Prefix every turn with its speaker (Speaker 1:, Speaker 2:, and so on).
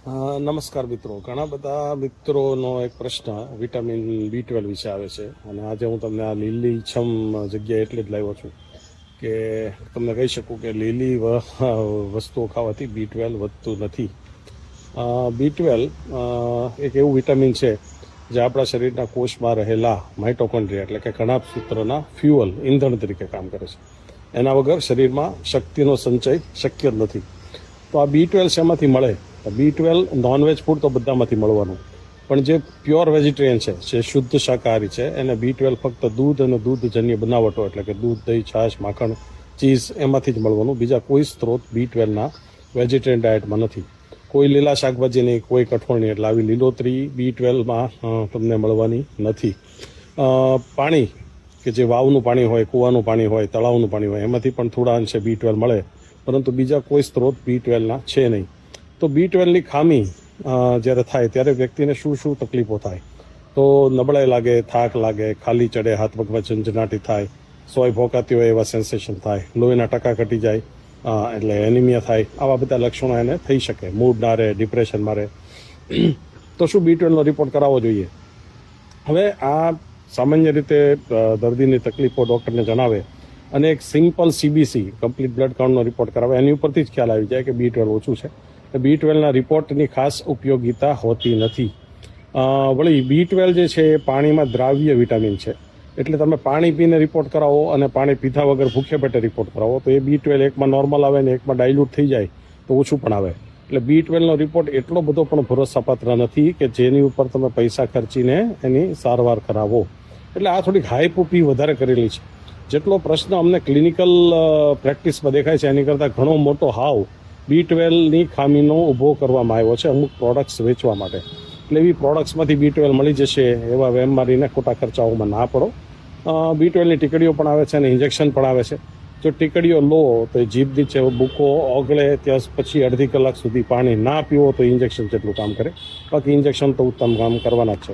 Speaker 1: નમસ્કાર મિત્રો. ઘણા બધા મિત્રોનો એક પ્રશ્ન વિટામિન B12 વિશે આવે છે અને આજે હું તમને આ લીલીછમ જગ્યાએ એટલે જ લાવ્યો છું કે તમને કહી શકું કે લીલી વસ્તુઓ ખાવાથી B12 વધતું નથી. B12 એક એવું વિટામિન છે જે આપણા શરીરના કોષમાં રહેલા માઇટોકોન્ડ્રિયા એટલે કે કણાભ સૂત્રના ફ્યુઅલ ઈંધણ તરીકે કામ કરે છે. એના વગર શરીરમાં શક્તિનો સંચય શક્ય જ નથી. તો આ B12 શેમાંથી મળે? B12 નોનવેજ ફૂડ તો બધામાંથી મળવાનું, પણ જે પ્યોર વેજીટેરિયન છે, જે શુદ્ધ શાકાહારી છે, એને B12 ફક્ત દૂધ અને દૂધજન્ય બનાવટો એટલે કે દૂધ, દહીં, છાશ, માખણ, ચીઝ એમાંથી જ મળવાનું. બીજા કોઈ સ્ત્રોત B12ના વેજીટેરિયન ડાયટમાં નથી. કોઈ લીલા શાકભાજી નહીં, કોઈ કઠોળ નહીં. એટલે આવી લીલોતરી B12માં તમને મળવાની નથી. પાણી કે જે વાવનું પાણી હોય, કૂવાનું પાણી હોય, તળાવનું પાણી હોય, એમાંથી પણ થોડા અંશે B12 મળે, પરંતુ બીજા કોઈ સ્ત્રોત B12ના છે નહીં. તો B12ની ખામી જ્યારે થાય ત્યારે વ્યક્તિને શું શું તકલીફો થાય? તો નબળાઈ લાગે, થાક લાગે, ખાલી ચડે, હાથ પગમાં ઝંઝનાટી થાય, સોય ભોકાતી હોય એવા સેન્સેશન થાય, લોહીના ટકા ઘટી જાય એટલે એનિમિયા થાય. આવા બધા લક્ષણો એને થઈ શકે. મૂડ ના રહે, ડિપ્રેશનમાં રહે. તો શું B12નો રિપોર્ટ કરાવવો જોઈએ? હવે આ સામાન્ય રીતે દર્દીની તકલીફો ડૉક્ટરને જણાવે અને એક સિમ્પલ CBC કમ્પ્લીટ બ્લડ કાઉન્ટનો રિપોર્ટ કરાવે, એની ઉપરથી જ ખ્યાલ આવી જાય કે B12 ઓછું છે. B12ના રિપોર્ટની ખાસ ઉપયોગિતા હોતી નથી. વળી B12 જે છે એ પાણીમાં દ્રાવ્ય વિટામિન છે, એટલે તમે પાણી પીને રિપોર્ટ કરાવો અને પાણી પીધા વગર ભૂખ્યા પેટે રિપોર્ટ કરાવો તો એ B12 એકમાં નોર્મલ આવે ને એકમાં ડાયલ્યુટ થઈ જાય તો ઓછું પણ આવે. એટલે B12નો રિપોર્ટ એટલો બધો પણ ભરોસાપાત્ર નથી કે જેની ઉપર તમે પૈસા ખર્ચીને એની સારવાર કરાવો. એટલે આ થોડીક હાઈપોપી વધારે કરેલી છે. જેટલો પ્રશ્ન અમને ક્લિનિકલ પ્રેક્ટિસમાં દેખાય છે એની કરતાં ઘણો મોટો હાવ B12ની ખામીનો ઊભો કરવામાં આવ્યો છે અમુક પ્રોડક્ટ્સ વેચવા માટે. એટલે એવી પ્રોડક્ટ્સમાંથી B12 મળી જશે એવા વેમ મારીને ખોટા ખર્ચાઓમાં ના પડો. B12ની ટીકડીઓ પણ આવે છે અને ઇન્જેક્શન પણ આવે છે. જો ટીકડીઓ લો તો એ જીભ નીચે બુકો ઓગળે ત્યાં પછી અડધી કલાક સુધી પાણી ના પીવો તો ઇન્જેક્શન જેટલું કામ કરે. બાકી ઇન્જેક્શન તો ઉત્તમ કામ કરવાના જ છે.